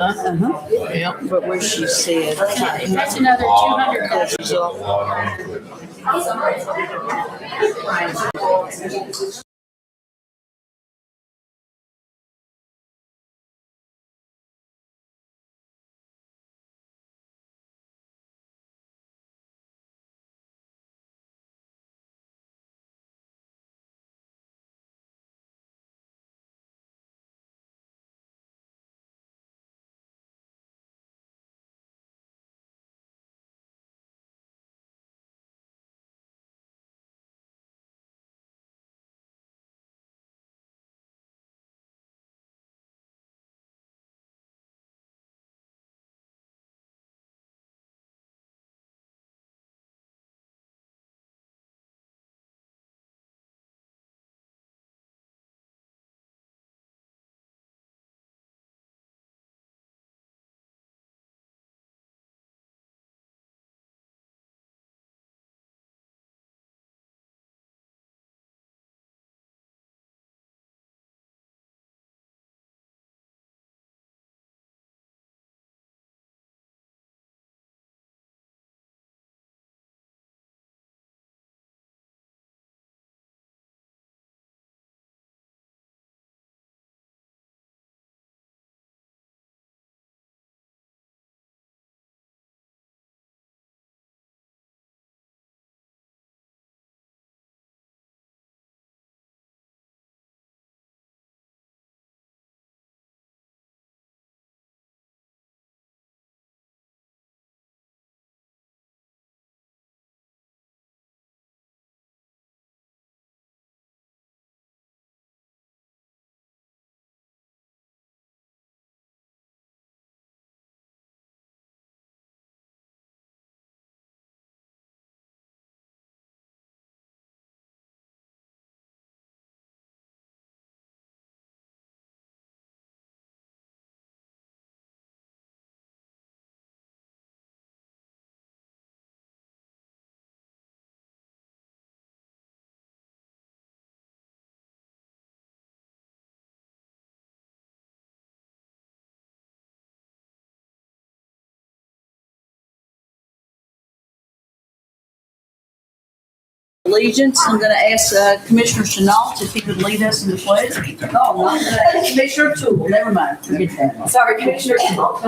Yeah. But where she said. And that's another 200 copies. Allegiance. I'm going to ask Commissioner Chenault if he could lead us in the pledge. Oh, not that. Commissioner Toole. Never mind. Forget that. Sorry, Commissioner Chenault.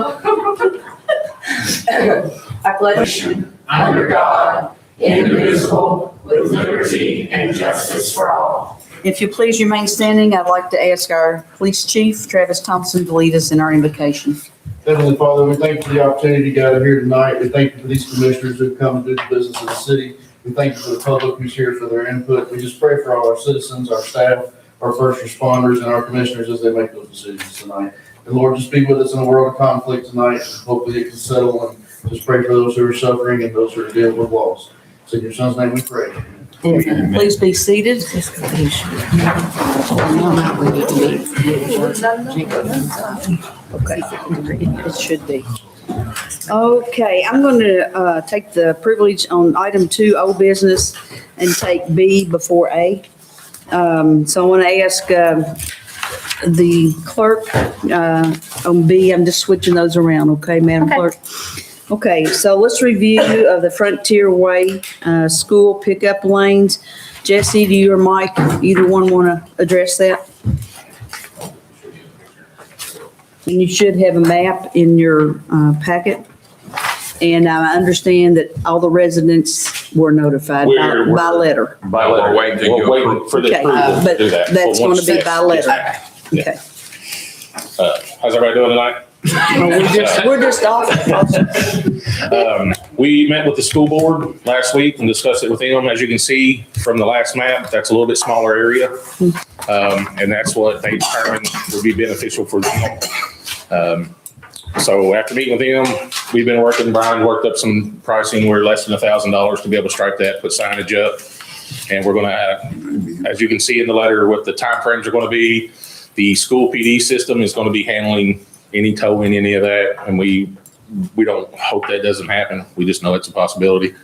I pledge under God, indivisible, with liberty and justice for all. If you please remain standing, I'd like to ask our police chief, Travis Thompson, to lead us in our invocation. Heavenly Father, we thank you for the opportunity to gather here tonight. We thank you for these commissioners who have come to do the business of the city. We thank you for the public who's here for their input. We just pray for all our citizens, our staff, our first responders, and our commissioners as they make those decisions tonight. And Lord, just be with us in a world of conflict tonight. Hopefully it can settle, and just pray for those who are suffering and those who are dealing with loss. So in your son's name we pray. Amen. Please be seated. Okay, it should be. Okay, I'm going to take the privilege on item 2, old business, and take B before A. So I want to ask the clerk on B. I'm just switching those around, okay, Madam Clerk? Okay, so let's review of the Frontier Way school pickup lanes. Jesse, do you or Mike, either one want to address that? And you should have a map in your packet. And I understand that all the residents were notified by letter. By letter. We're waiting for the Okay, approval to but do that. that's going to be by letter. Okay. How's everybody doing tonight? Well, we're just off. We met with the school board last week and discussed it with them. As you can see from the last map, that's a little bit smaller area. And that's what they determined would be beneficial for them. So after meeting with them, we've been working, Brian worked up some pricing. We're less than $1,000 to be able to stripe that, put signage up. And we're going to, as you can see in the letter, what the timeframes are going to be. The school PD system is going to be handling any towing, any of that. And we don't hope that doesn't happen. We just know it's a possibility.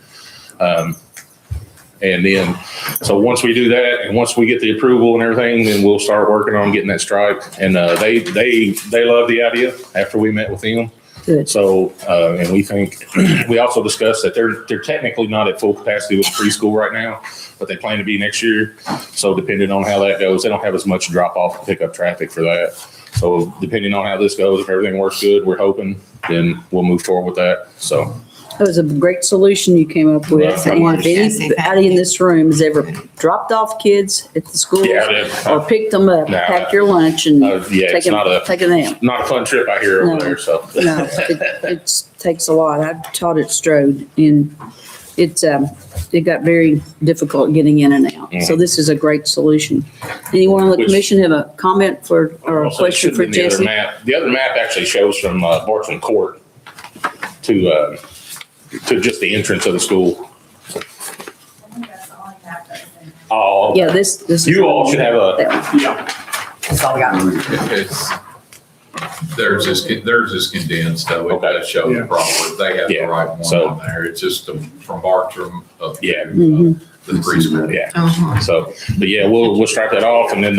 And then, so once we do that, and once we get the approval and everything, then we'll start working on getting that striped. And they love the idea after we met with them. Good. So, and we think, we also discussed that they're technically not at full capacity with preschool right now, but they plan to be next year. So depending on how that goes, they don't have as much drop off and pick up traffic for that. So depending on how this goes, if everything works good, we're hoping, then we'll move forward with that. So. That was a great solution you came up with. Yeah. And if anybody in this room has ever dropped off kids at the school or picked them up, Nah. packed your lunch and Yeah, take it's not a nap. not a fun trip I hear over No. there, so. No, it takes a lot. I've taught at Strode and it got very difficult getting in and out. So this is a great solution. Anyone on the Which- commission have a comment or a Also, it question should for be the other Jesse? map. The other map actually shows from Bartram Court to just the entrance of the school. Oh, Yeah, this is. You all should have a- that one. That's all we got. It's, theirs is condensed, though. It does show the proper, they have the Yeah, right one so- on there. It's just from Bartram up Yeah. to Mhm. the preschool. yeah. So, but yeah, we'll strike that off, and then,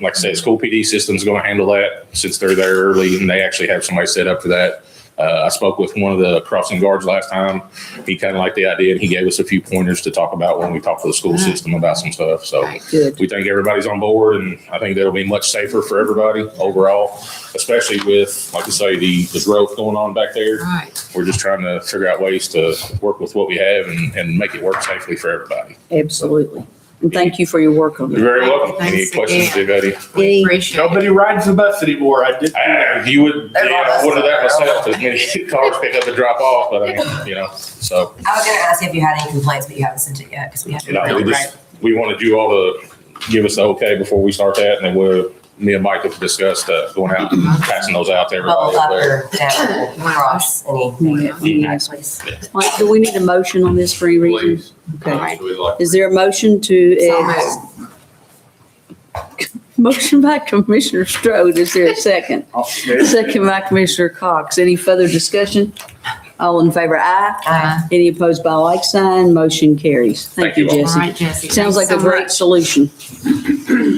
like I said, school PD system's gonna handle that since they're there early, and they actually have somebody set up for that. I spoke with one of the crossing guards last time. He kind of liked the idea, and he gave us a few pointers to talk about when we talk to the school system about some stuff. So Good. we think everybody's on board, and I think that'll be much safer for everybody overall, especially with, like I say, the growth going on back there. Right. We're just trying to figure out ways to work with what we have and make it work safely for everybody. Absolutely. And thank you for your work on You're that. very welcome. Any Thanks questions, again. anybody? We appreciate it. Nobody rides the bus anymore. I did. You would, There's yeah, all I wouldn't have that that myself, as many cars pick up and drop off, but I mean, you know, so. I was gonna ask you if you had any complaints, but you haven't sent it yet, because we haven't. We just, we wanted you all to give us the okay before we start that, and then me and Mike have discussed going out and passing those out to everybody Bubble up over there. or down, across, anything. Yes. Please. Mike, do we need a motion on this for any reason? Please. Okay. We'd like- Is there a motion to, So moved. motion by Commissioner Strode, is there a second? Second by Commissioner Cox. Any further discussion? All in favor, aye. Any opposed by like sign, motion carries. Thank you, Thank you all. All Jesse. right, Jesse. Sounds like thanks a so great much. solution.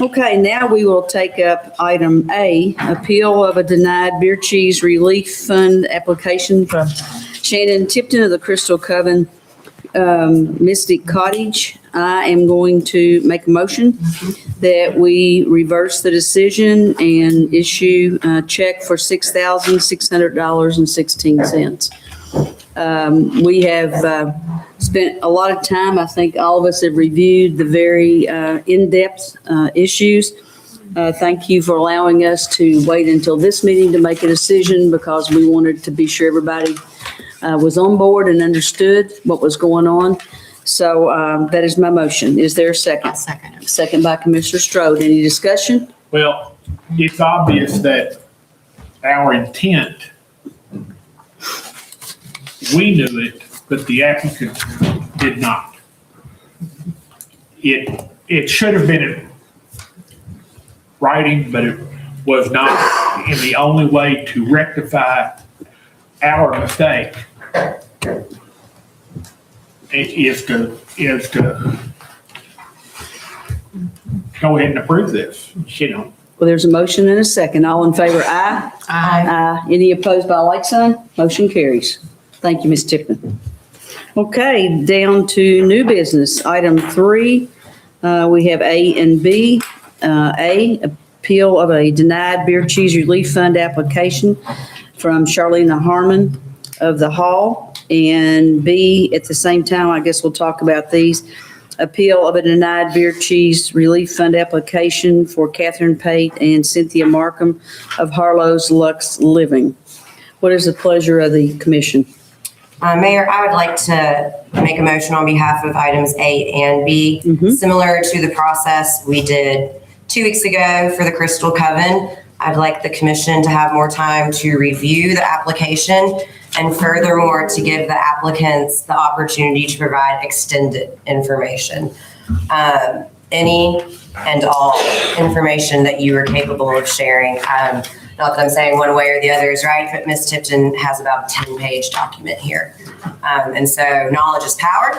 Okay, now we will take up item A, appeal of a denied beer cheese relief fund application from Shannon Tipton of the Crystal Coven Mystic Cottage. I am going to make a motion that we reverse the decision and issue a check for $6,600.16. We have spent a lot of time, I think all of us have reviewed the very in-depth issues. Thank you for allowing us to wait until this meeting to make a decision because we wanted to be sure everybody was on board and understood what was going on. So that is my motion. Is there a second? I'll second it. Second by Commissioner Strode. Any discussion? Well, it's obvious that our intent, we knew it, but the applicant did not. It should have been in writing, but it was not. And the only way to rectify our mistake is to go ahead and approve this, you know. Well, there's a motion and a second. All in favor, aye. Aye. Any opposed by like sign? Motion carries. Thank you, Ms. Tipton. Okay, down to new business. Item 3, we have A and B. A, appeal of a denied beer cheese relief fund application from Charlene Harmon of the Hall. And B, at the same time, I guess we'll talk about these. Appeal of a denied beer cheese relief fund application for Catherine Pate and Cynthia Markham of Harlow's Lux Living. What is the pleasure of the commission? Mayor, I would like to make a motion on behalf of items A and B. Similar to the process we did 2 weeks ago for the Crystal Coven, I'd like the commission to have more time to review the application and furthermore to give the applicants the opportunity to provide extended information. Any and all information that you are capable of sharing. Not that I'm saying one way or the other is right, but Ms. Tipton has about a 10-page document here. And so knowledge is power.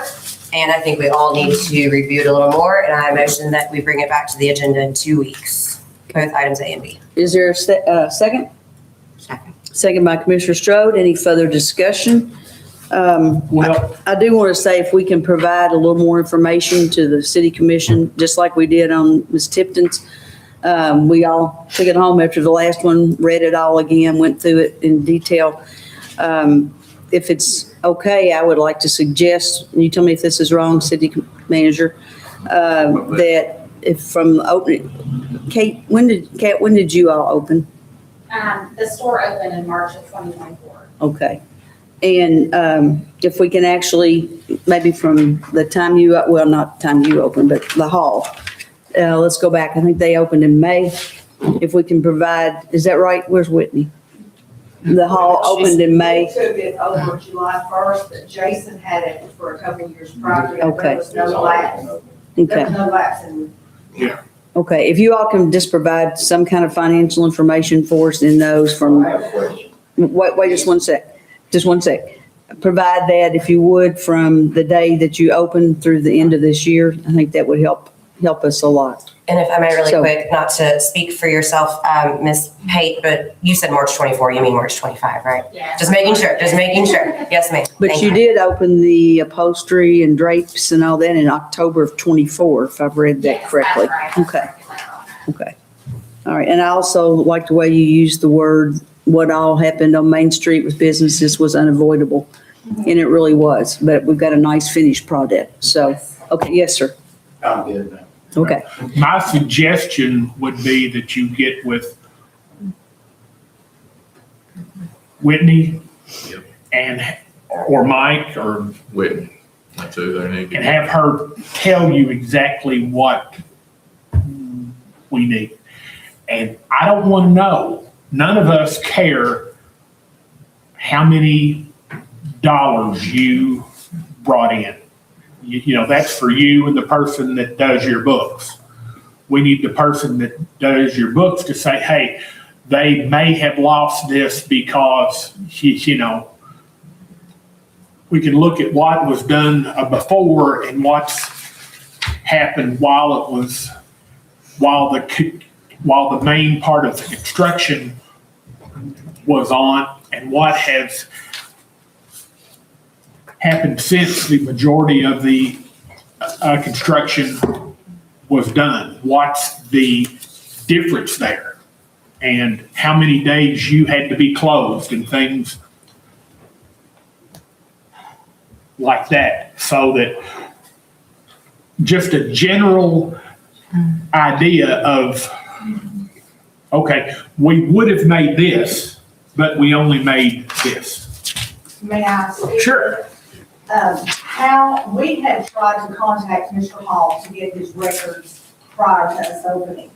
And I think we all need to review it a little more, and I motion that we bring it back to the agenda in 2 weeks, both items A and B. Is there a second? Second. Second by Commissioner Strode. Any further discussion? Well, I do want to say if we can provide a little more information to the city commission, just like we did on Ms. Tipton's. We all took it home after the last one, read it all again, went through it in detail. If it's okay, I would like to suggest, and you tell me if this is wrong, city manager, that if from opening, Kate, when did you all open? The store opened in March of 2024. Okay. And if we can actually, maybe from the time you, well, not the time you opened, but the hall, let's go back. I think they opened in May. If we can provide, is that right? Where's Whitney? The hall opened in May. We took it over July 1st, but Jason had it for a couple of years prior. to that. Okay. There was no lapse. There Okay. was no lapse in. Okay. If you all can just provide some kind of financial information for us in those from, I have a question. wait, just one sec. Just one sec. Provide that if you would from the day that you opened through the end of this year. I think that would help us a lot. And if I may really So- quick, not to speak for yourself, Ms. Pate, but you said March 24, you mean March 25, right? Yeah. Just making sure. Yes, ma'am. But Thank you did open the upholstery and drapes and all that in October of '24, if I've read that Yes, correctly. that's right. Okay, okay. All right, and I also like the way you used the word, what all happened on Main Street with businesses was unavoidable. And it really was, but we've got a nice finished product. So, okay, yes, sir. I'm good now. Okay, my suggestion would be that you get with Whitney Yep. and, or Mike, or, Whitney, that's who they need to and be. have her tell you exactly what we need. And I don't want to know, none of us care how many dollars you brought in. You know, that's for you and the person that does your books. We need the person that does your books to say, hey, they may have lost this because, you know, we can look at what was done before and what's happened while the main part of the construction was on, and what has happened since the majority of the construction was done. What's the difference there? And how many days you had to be closed and things like that. So that just a general idea of, okay, we would have made this, but we only made this. May I speak? Sure. How, we had tried to contact Mr. Hall to get his records prior to us opening.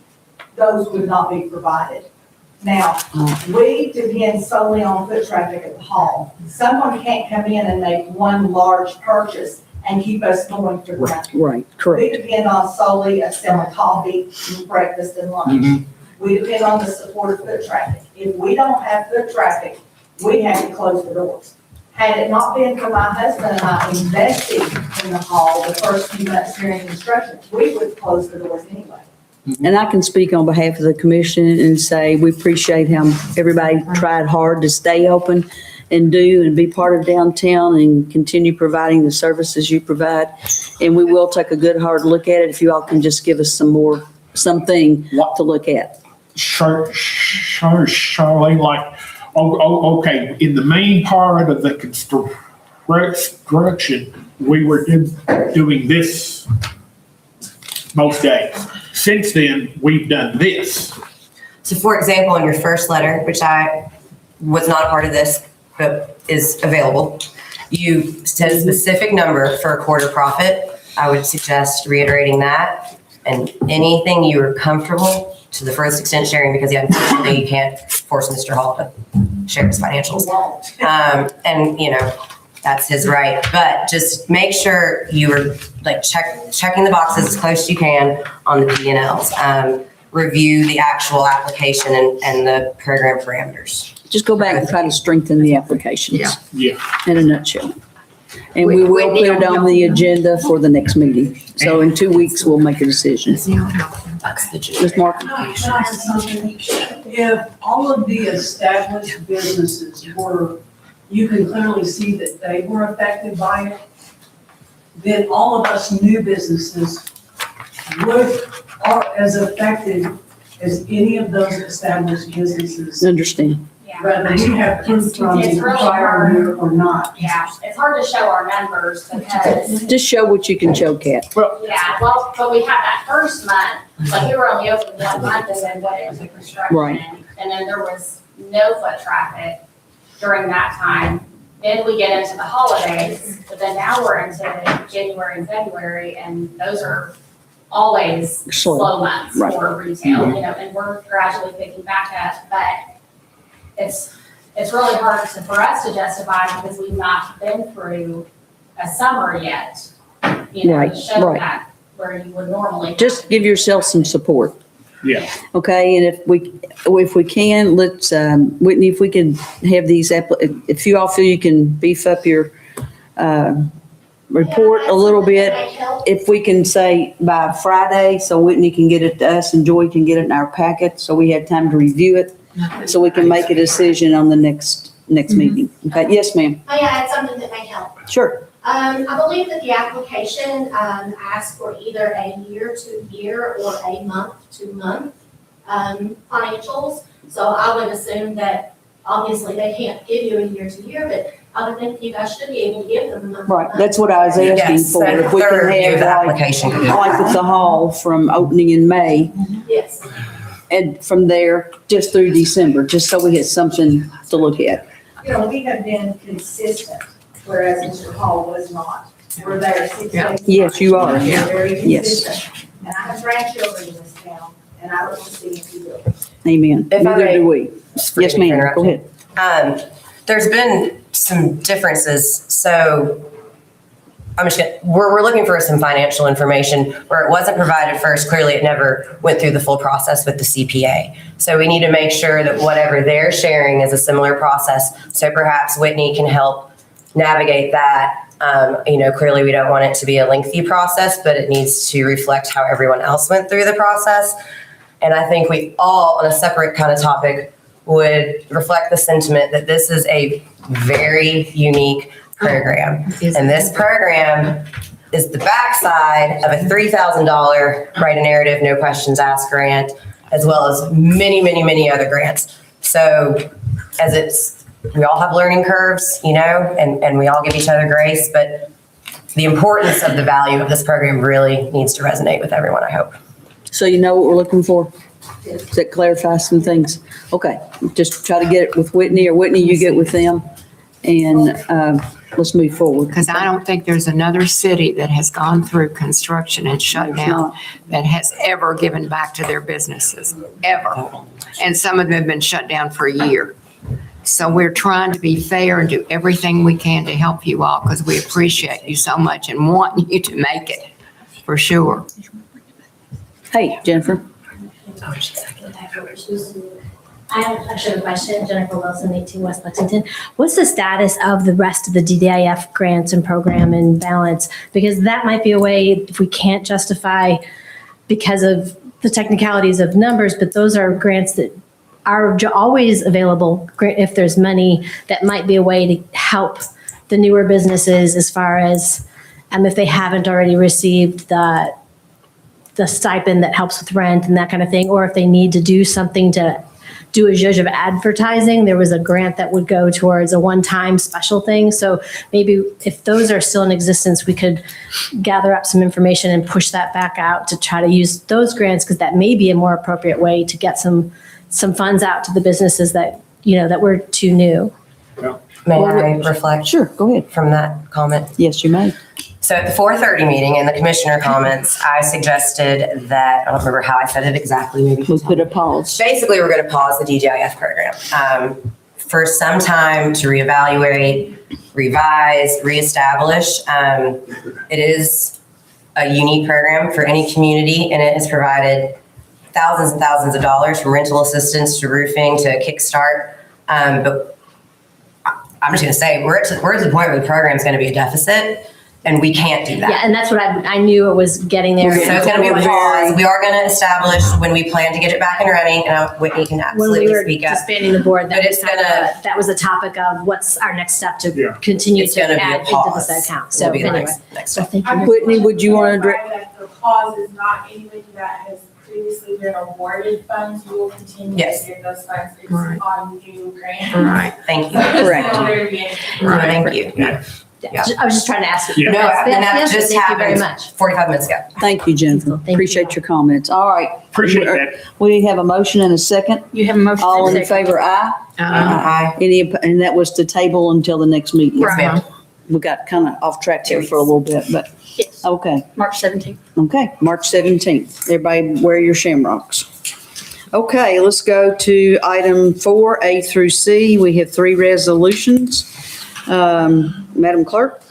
Those would not be provided. Now, we depend solely on foot traffic at the hall. Someone can't come in and make one large purchase and keep us going for the night. right, We correct. depend on solely us selling coffee, breakfast, and lunch. We depend on the support of foot traffic. If we don't have foot traffic, we have to close the doors. Had it not been for my husband and I investing in the hall the first few months during construction, we would close the doors anyway. And I can speak on behalf of the commission and say we appreciate how everybody tried hard to stay open and do and be part of downtown and continue providing the services you provide. And we will take a good hard look at it if you all can just give us something to look at. Charlene, like, okay, in the main part of the construction, we were doing this most days. Since then, we've done this. So for example, in your first letter, which I was not a part of this, but is available, you said a specific number for a quarter profit. I would suggest reiterating that, and anything you are comfortable to the furthest extent sharing, because unfortunately you can't force Mr. Hall to share his financials. And you know, that's his right, but just make sure you are like checking the boxes as close as you can on the P&Ls. Review the actual application and the program parameters. Just go back and try to strengthen the applications Yeah. in a nutshell. And we will Whitney, put it on the agenda for the next meeting. So in 2 weeks, we'll make a decision. Ms. Martin? Can I add something? If all of the established businesses were, you can clearly see that they were affected by it, then all of us new businesses are as affected as any of those established businesses, Understand. Yeah. whether you have proof from It's the really prior hard. year or not. Yeah, it's hard to show our numbers because, Just show what you can show, Kat. yeah, well, but we had that first month, like we were only open 1 month and then went into construction. Right. And then there was no foot traffic during that time. Then we get into the holidays, but then now we're into January and February, and those are always Slow. slow months Right. for retail, you know, and we're gradually picking back up, but it's really hard for us to justify because we've not been through a summer yet, you know, Right, to show right. that where you would normally. Just give yourself some support. Yeah. Okay, and if we can, let's, Whitney, if we can have these, if you all feel you can beef up your, report a little bit, if we can say by Friday, so Whitney can get it to us and Joy can get it in our packet, so we have time to review it, so we can make a decision on the next meeting. Okay, yes, ma'am. Oh, yeah, it's something that may help. Sure. I believe that the application, asks for either a year-to-year or a month-to-month, financials. So I would assume that obviously they can't give you a year-to-year, but I would think you guys should be able to give them a month. Right, that's what I was asking Yes, for. so If we third can review of the have application. like with the hall from opening in May Yes. and from there just through December, just so we had something to look at. You know, we have been consistent, whereas Mr. Hall was not. We're there 6 days. Yes, you are. We're very Yes. consistent. And I have grandchildren in this town, and I don't want to see if you will. Amen. If I Neither may- do we. Yes, ma'am, go ahead. There's been some differences, so we're looking for some financial information where it wasn't provided first. Clearly, it never went through the full process with the CPA. So we need to make sure that whatever they're sharing is a similar process. So perhaps Whitney can help navigate that. Clearly we don't want it to be a lengthy process, but it needs to reflect how everyone else went through the process. And I think we all, on a separate kind of topic, would reflect the sentiment that this is a very unique program. And this program is the backside of a $3,000 write a narrative, no questions asked grant, as well as many, many, many other grants. So we all have learning curves, and we all give each other grace, but the importance of the value of this program really needs to resonate with everyone, I hope. So you know what we're looking for? Does that clarify some things? Okay, just try to get it with Whitney, or Whitney, you get with them, and let's move forward. Because I don't think there's another city that has gone through construction and shut There's down not. that has ever given back to their businesses, ever. And some of them have been shut down for a year. So we're trying to be fair and do everything we can to help you all because we appreciate you so much and want you to make it, for sure. Hey, Jennifer. I have actually a question, Jennifer Wilson, 18 West Lexington. What's the status of the rest of the DDIF grants and program and balance? Because that might be a way, if we can't justify because of the technicalities of numbers, but those are grants that are always available if there's money. That might be a way to help the newer businesses as far as if they haven't already received the stipend that helps with rent and that kind of thing, or if they need to do something to do a zhuzh of advertising. There was a grant that would go towards a one-time special thing. So maybe if those are still in existence, we could gather up some information and push that back out to try to use those grants, because that may be a more appropriate way to get some funds out to the businesses that were too new. May I reflect? Sure, go ahead. From that comment? Yes, you may. So at the 4:30 meeting in the commissioner comments, I suggested that, I don't remember how I said it exactly, maybe. We'll put a pause. Basically, we're going to pause the DGIF program for some time to reevaluate, revise, reestablish. It is a unique program for any community, and it has provided thousands and thousands of dollars from rental assistance to roofing to Kickstart. But I'm just gonna say, we're at the point where the program's gonna be a deficit, and we can't do Yeah, that. and that's what I knew it was getting there. So it's gonna be a pause. We are gonna establish when we plan to get it back and running, and Whitney can When absolutely we were speak up. disbanding the board, But it's that was a topic of what's our next step Yeah. to continue It's to gonna be a add into pause. this account. Will So be the anyway, next so step. thank you. Whitney, would you want to address? That the clause is not anything that has previously been awarded funds, we will continue to Yes. get those funds. It's Right. on new grants. Right. Thank you. Correct. Thank you. Yeah, I was just trying to ask. Yeah. No, and that Yes, just thank you very happened much. 45 minutes ago. Thank you, Jennifer. Thank you. Appreciate your comments. All right. Appreciate that. We have a motion and a second. You have a motion. All in favor, aye. Aye. And that was to table until the next meeting. Yes, ma'am. We got kind of off track there for a little bit, but, Yes, okay. March 17th. Okay, March 17th. Everybody wear your shamrocks. Okay, let's go to item 4, A through C. We have 3 resolutions. Madam Clerk?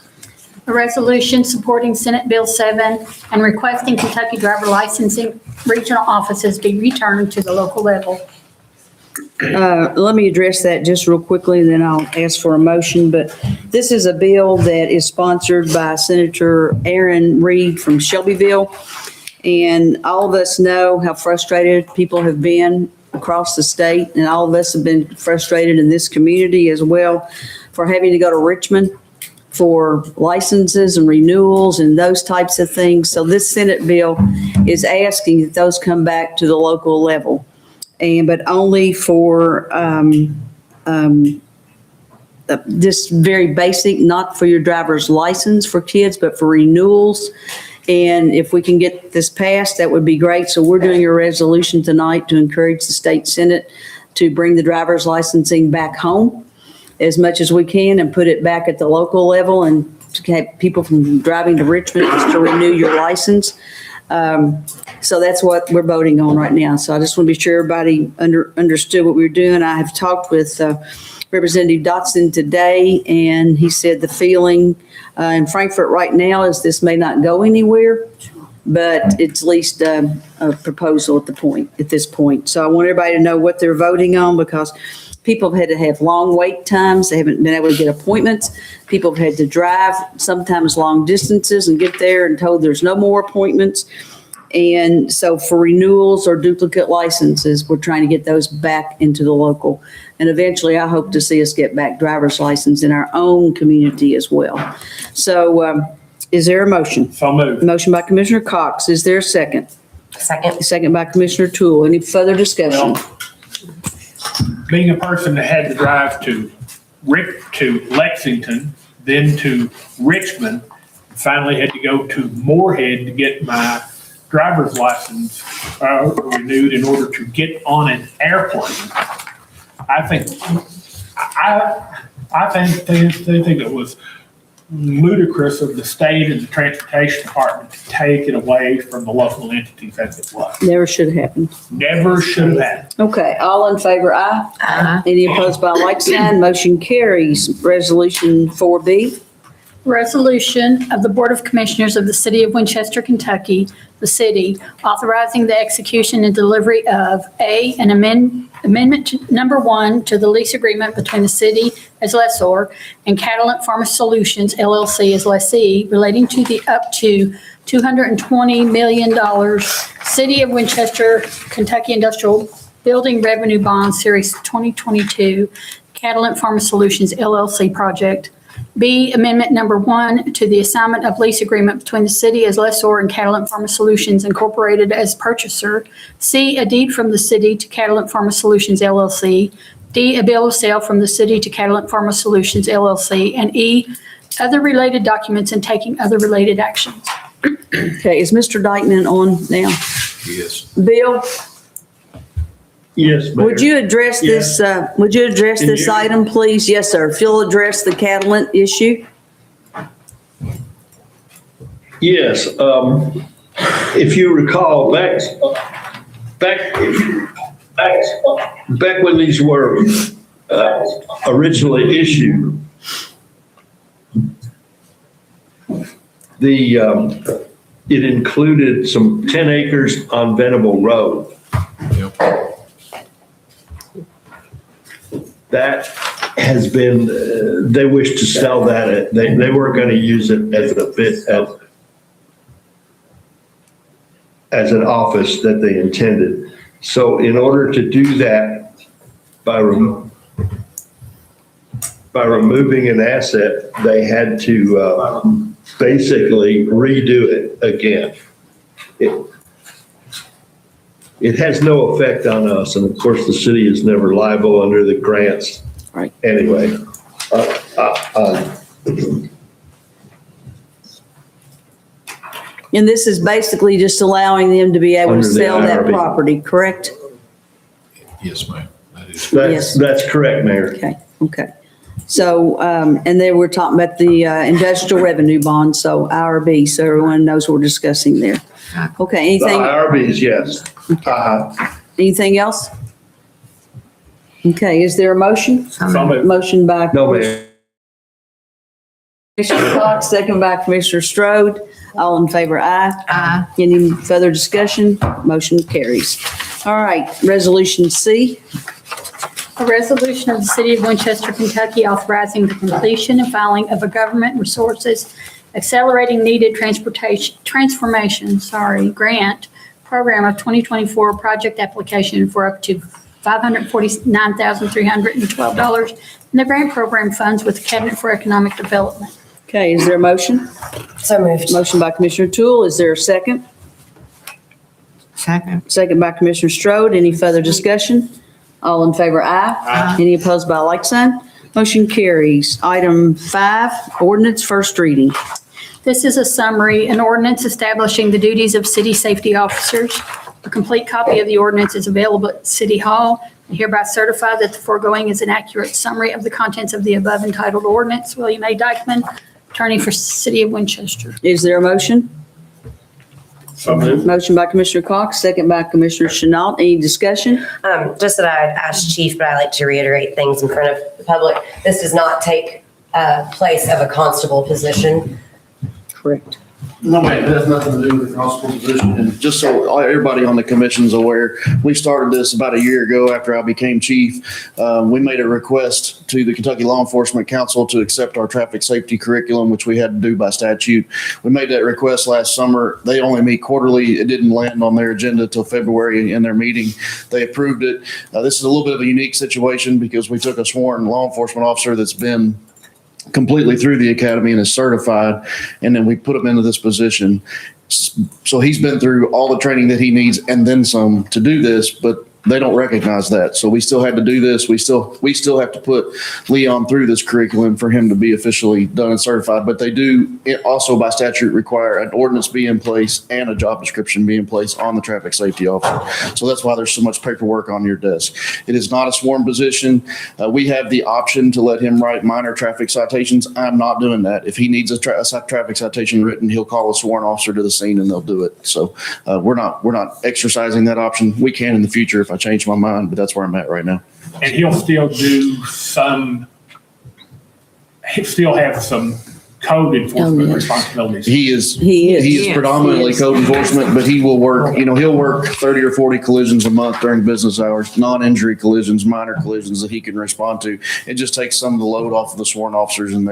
A resolution supporting Senate Bill 7 and requesting Kentucky driver licensing regional offices be returned to the local level. Let me address that just real quickly, then I'll ask for a motion. But this is a bill that is sponsored by Senator Aaron Reed from Shelbyville. And all of us know how frustrated people have been across the state, and all of us have been frustrated in this community as well for having to go to Richmond for licenses and renewals and those types of things. So this Senate bill is asking that those come back to the local level, but only for just very basic, not for your driver's license for kids, but for renewals. And if we can get this passed, that would be great. So we're doing a resolution tonight to encourage the state Senate to bring the driver's licensing back home as much as we can and put it back at the local level, and to have people from driving to Richmond just to renew your license. So that's what we're voting on right now. So I just want to be sure everybody understood what we were doing. I have talked with Representative Dotson today, and he said the feeling in Frankfurt right now is this may not go anywhere, but it's at least a proposal at this point. So I want everybody to know what they're voting on, because people have had to have long wait times. They haven't been able to get appointments. People have had to drive sometimes long distances and get there and told there's no more appointments. And so for renewals or duplicate licenses, we're trying to get those back into the local. And eventually, I hope to see us get back driver's license in our own community as well. So is there a motion? So moved. Motion by Commissioner Cox. Is there a second? Second. Second by Commissioner Toole. Any further discussion? Well, being a person that had to drive to Lexington, then to Richmond, finally had to go to Moorhead to get my driver's license renewed in order to get on an airplane. I think they think it was ludicrous of the state and the transportation department to take it away from the local entities as it was. Never should have happened. Never should have happened. Okay, all in favor, aye. Uh-huh. Any opposed by like sign? Motion carries. Resolution 4B. Resolution of the Board of Commissioners of the City of Winchester, Kentucky, the city, authorizing the execution and delivery of an amendment number 1 to the lease agreement between the city as lessor and Catalent Pharma Solutions LLC as lessee relating to the up to $220 million City of Winchester, Kentucky Industrial Building Revenue Bond Series 2022 Catalent Pharma Solutions LLC project. B, amendment number 1 to the assignment of lease agreement between the city as lessor and Catalent Pharma Solutions Incorporated as purchaser. C, a deed from the city to Catalent Pharma Solutions LLC. D, a bill of sale from the city to Catalent Pharma Solutions LLC. And E, other related documents and taking other related actions. Okay, is Mr. Dykeman on now? Yes. Bill, Yes, Mayor. would you address this, this item, please? Yes, sir. If you'll address the Catalent issue? Yes, if you recall, back when these were originally issued, it included some 10 acres on Venable Road. Yep. That has been, they wish to sell that. They weren't going to use it as a bit as an office that they intended. So in order to do that, by removing an asset, they had to basically redo it again. It has no effect on us, and of course, the city is never liable under the grants. Right. Anyway. And this is basically just allowing them to be able to Under the sell that IRB. property, correct? Yes, ma'am. That is. Yes. That's correct, Mayor. Okay. So, and then we're talking about the industrial revenue bond, so IRB, so everyone knows what we're discussing there. Okay, The anything, IRBs, yes. anything else? Okay, is there a motion? So moved. Motion by No, Mayor. Commissioner Cox, second by Commissioner Strode. All in favor, aye. Aye. Any further discussion? Motion carries. All right, resolution C. A resolution of the City of Winchester, Kentucky authorizing the completion and filing of a government resources accelerating needed transformation grant program of 2024 project application for up to $549,312 in the grant program funds with the Cabinet for Economic Development. Okay, is there a motion? So moved. Motion by Commissioner Toole. Is there a second? Second. Second by Commissioner Strode. Any further discussion? All in favor, aye. Aye. Any opposed by like sign? Motion carries. Item 5, ordinance first reading. This is a summary, an ordinance establishing the duties of city safety officers. A complete copy of the ordinance is available at City Hall. I hereby certify that the foregoing is an accurate summary of the contents of the above entitled ordinance. William A. Dykeman, Attorney for City of Winchester. Is there a motion? So moved. Motion by Commissioner Cox, second by Commissioner Chenault. Any discussion? Just that I'd asked Chief, but I like to reiterate things in front of the public. This does not take place of a constable position. Correct. No, ma'am, it has nothing to do with the constable position. And just so everybody on the commission's aware, we started this about a year ago after I became chief. We made a request to the Kentucky Law Enforcement Council to accept our traffic safety curriculum, which we had to do by statute. We made that request last summer. They only meet quarterly. It didn't land on their agenda till February in their meeting. They approved it. This is a little bit of a unique situation because we took a sworn law enforcement officer that's been completely through the academy and is certified, and then we put him into this position. So he's been through all the training that he needs and then some to do this, but they don't recognize that. So we still had to do this. We still have to put Leon through this curriculum for him to be officially done and certified. But they do also by statute require an ordinance be in place and a job description be in place on the traffic safety officer. So that's why there's so much paperwork on your desk. It is not a sworn position. We have the option to let him write minor traffic citations. I'm not doing that. If he needs a traffic citation written, he'll call a sworn officer to the scene and they'll do it. So we're not exercising that option. We can in the future if I change my mind, but that's where I'm at right now. And he'll still have some code enforcement responsibilities. He is Yes, predominantly code enforcement, but he will work, he'll work 30 or 40 collisions a month during business hours, non-injury collisions, minor collisions that he can respond to. It just takes some of the load off of the sworn officers and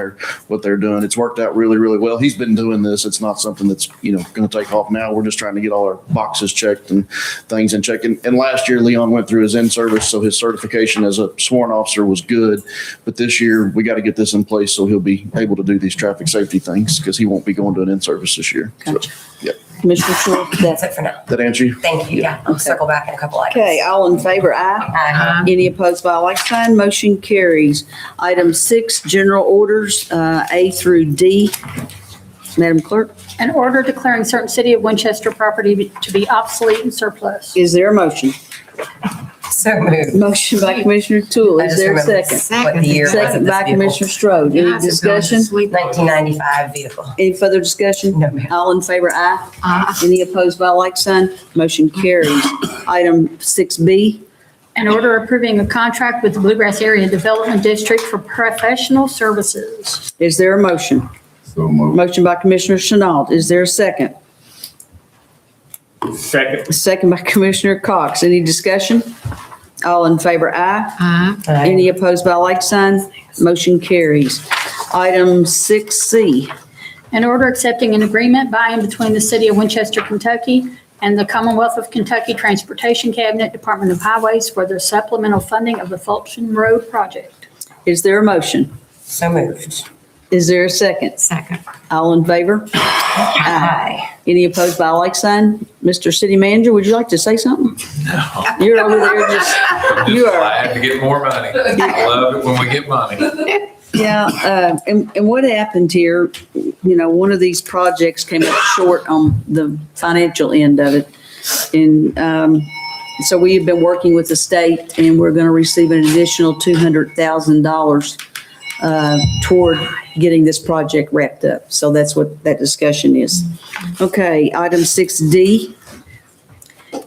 what they're doing. It's worked out really, really well. He's been doing this. It's not something that's, going to take off now. We're just trying to get all our boxes checked and things in check. And last year, Leon went through his in-service, so his certification as a sworn officer was good. But this year, we got to get this in place so he'll be able to do these traffic safety things because he won't be going to an in-service this year. Gotcha. So, yep. Commissioner Toole, That's it for now. That answer you? Thank you. Yeah, I'll circle back in a couple items. okay, all in favor, aye. Aye. Any opposed by like sign? Motion carries. Item 6, general orders, A through D. Madam Clerk, An order declaring certain City of Winchester property to be obsolete and surplus. is there a motion? So moved. Motion by Commissioner Toole. I Is just there a remembered second? what the year was of Second this by vehicle. Commissioner Strode. Any discussion? 1995 vehicle. Any further discussion? No, ma'am. All in favor, aye. Aye. Any opposed by like sign? Motion carries. Item 6B, An order approving a contract with the Bluegrass Area Development District for professional services. is there a motion? So moved. Motion by Commissioner Chenault. Is there a second? Second. Second by Commissioner Cox. Any discussion? All in favor, aye. Aye. Any opposed by like sign? Motion carries. Item 6C. An order accepting an agreement by and between the City of Winchester, Kentucky and the Commonwealth of Kentucky Transportation Cabinet Department of Highways for the supplemental funding of the Fulton Road project. Is there a motion? So moved. Is there a second? Second. All in favor? Aye. Any opposed by like sign? Mr. City Manager, would you like to say something? No. You're over there just, you are. Glad to get more money. I love it when we get money. Yeah, and what happened here, you know, one of these projects came up short on the financial end of it. And so we have been working with the state and we're going to receive an additional $200,000 toward getting this project wrapped up. So that's what that discussion is. Okay, item 6D.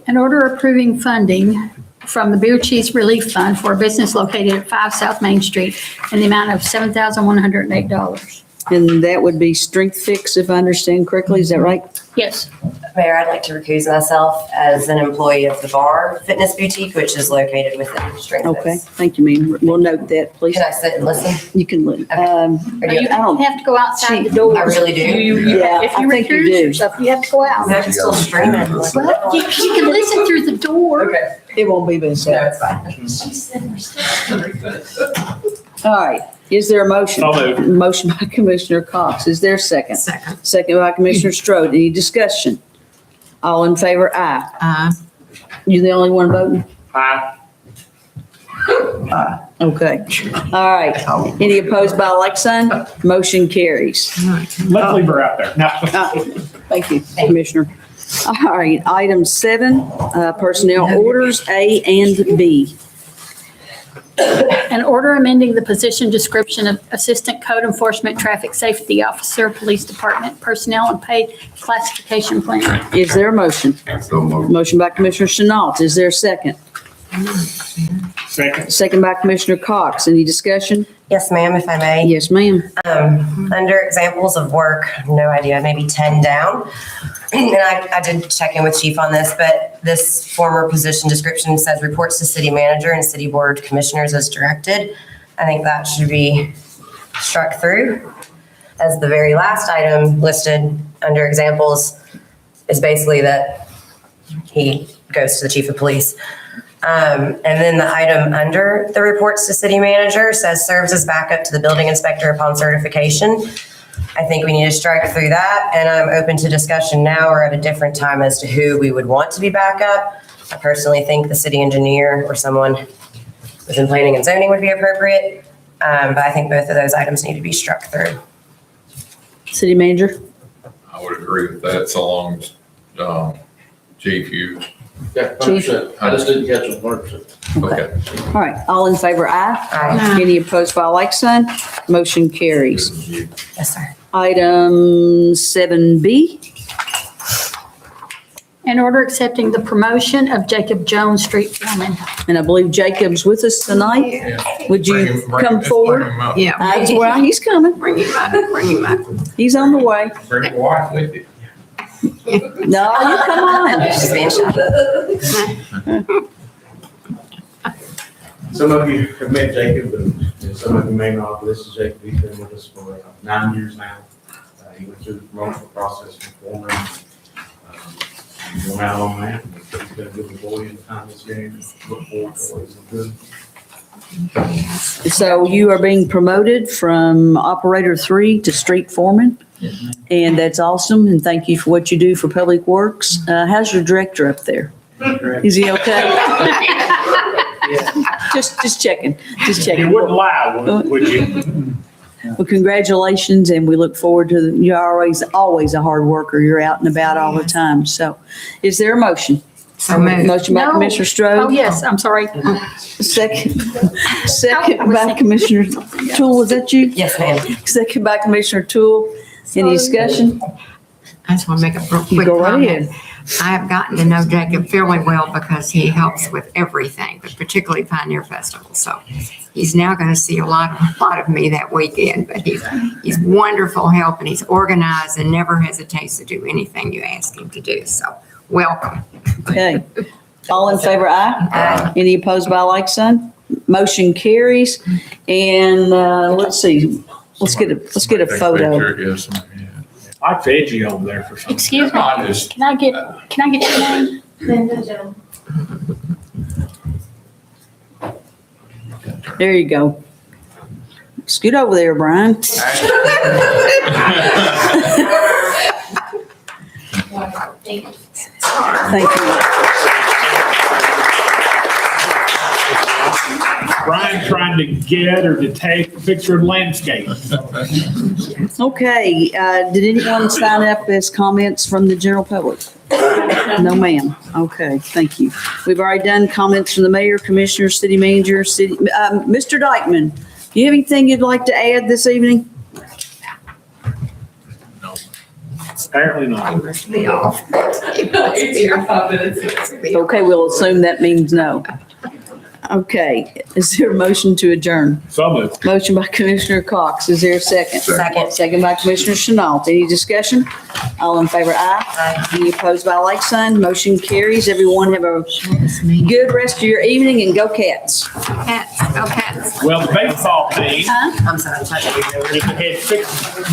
An order approving funding from the Beer Cheese Relief Fund for a business located at 5 South Main Street in the amount of $7,108. And that would be Strength Fix, if I understand correctly. Is that right? Yes. Mayor, I'd like to recuse myself as an employee of the Bar Fitness Boutique, which is located within Strength Okay, Fix. thank you, ma'am. We'll note that, please. Can I sit and listen? You can look. Or do You you- have to go outside the door. I really do? Yeah, If I you think you recuse do. yourself, you have to go out. I can still stream it. Well, you can listen through the door. Okay. It won't be been No, said. it's fine. All right, is there a motion? So moved. Motion by Commissioner Cox. Is there a second? Second. Second by Commissioner Strode. Any discussion? All in favor, aye. Aye. You the only one voting? Aye. Okay. All right. Any opposed by like sign? Motion carries. Let's leave her out there. No. Thank you, Commissioner. All right, item 7, personnel orders, A and B. An order amending the position description of Assistant Code Enforcement Traffic Safety Officer, Police Department Personnel and Pay Classification Plan. Is there a motion? So moved. Motion by Commissioner Chenault. Is there a second? Second. Second by Commissioner Cox. Any discussion? Yes, ma'am, if I may. Yes, ma'am. Under examples of work, no idea, maybe 10 down. And I did check in with Chief on this, but this former position description says reports to city manager and city board of commissioners as directed. I think that should be struck through, as the very last item listed under examples is basically that he goes to the chief of police. And then the item under the reports to city manager says serves as backup to the building inspector upon certification. I think we need to strike through that, and I'm open to discussion now or at a different time as to who we would want to be backup. I personally think the city engineer or someone within planning and zoning would be appropriate, but I think both of those items need to be struck through. City manager? I would agree with that, so long as, Chief, you, Yeah, 100%. I just didn't catch it 100%. okay. All right, all in favor, aye. Aye. Any opposed by like sign? Motion carries. Yes, sir. Item 7B. An order accepting the promotion of Jacob Jones, street foreman. And I believe Jacob's with us tonight. Yeah. Would Bring you him- bring- come let's forward? bring him up. Yeah. That's where he's coming. Bring him up, bring him up. He's on the way. Bring your wife with you. No, you come on. She's being shy. Some of you have met Jacob, and some of you may not. This is Jacob. He's been with us for 9 years now. He went through the promotional process from foreman. He's going out on that. He's been a good employee in the time he's here. Look forward to what he's good. So you are being promoted from operator 3 to street foreman. And that's awesome. And thank you for what you do for Public Works. How's your director up there? Is he okay? Just checking, just checking. You wouldn't lie, would you? Well, congratulations, and we look forward to, you're always a hard worker. You're out and about all the time. So is there a motion? So moved. Motion by No. Commissioner Strode. Oh, yes, I'm sorry. Second by Commissioner Tool. Was that you? Yes, ma'am. Second by Commissioner Tool. Any discussion? I just want to make a real You quick go right comment. ahead. I have gotten to know Jacob fairly well because he helps with everything, but particularly Pioneer Festival. So he's now going to see a lot of me that weekend, but he's wonderful help and he's organized and never hesitates to do anything you ask him to do. So welcome. Okay. All in favor, aye? Aye. Any opposed by like sign? Motion carries. And, let's see, let's get a photo. Picture, yes, yeah. I fed you over there for some. Excuse me, I just- can I get your name? Linda Jones. There you go. Scoot over there, Brian. Thank you. Thank you. Brian trying to get or to take a picture of landscape. Okay, did anyone sign up as comments from the general public? No, ma'am. Okay, thank you. We've already done comments from the mayor, commissioner, city manager, Mr. Dykeman. Do you have anything you'd like to add this evening? Apparently not. Okay, we'll assume that means no. Okay, is there a motion to adjourn? So moved. Motion by Commissioner Cox. Is there a second? Second. Second by Commissioner Chenault. Any discussion? All in favor, aye. Aye. Any opposed by like sign? Motion carries. Everyone have a good rest of your evening and go Cats. Cats, go cats. Well, the baseball team I'm sorry. had 6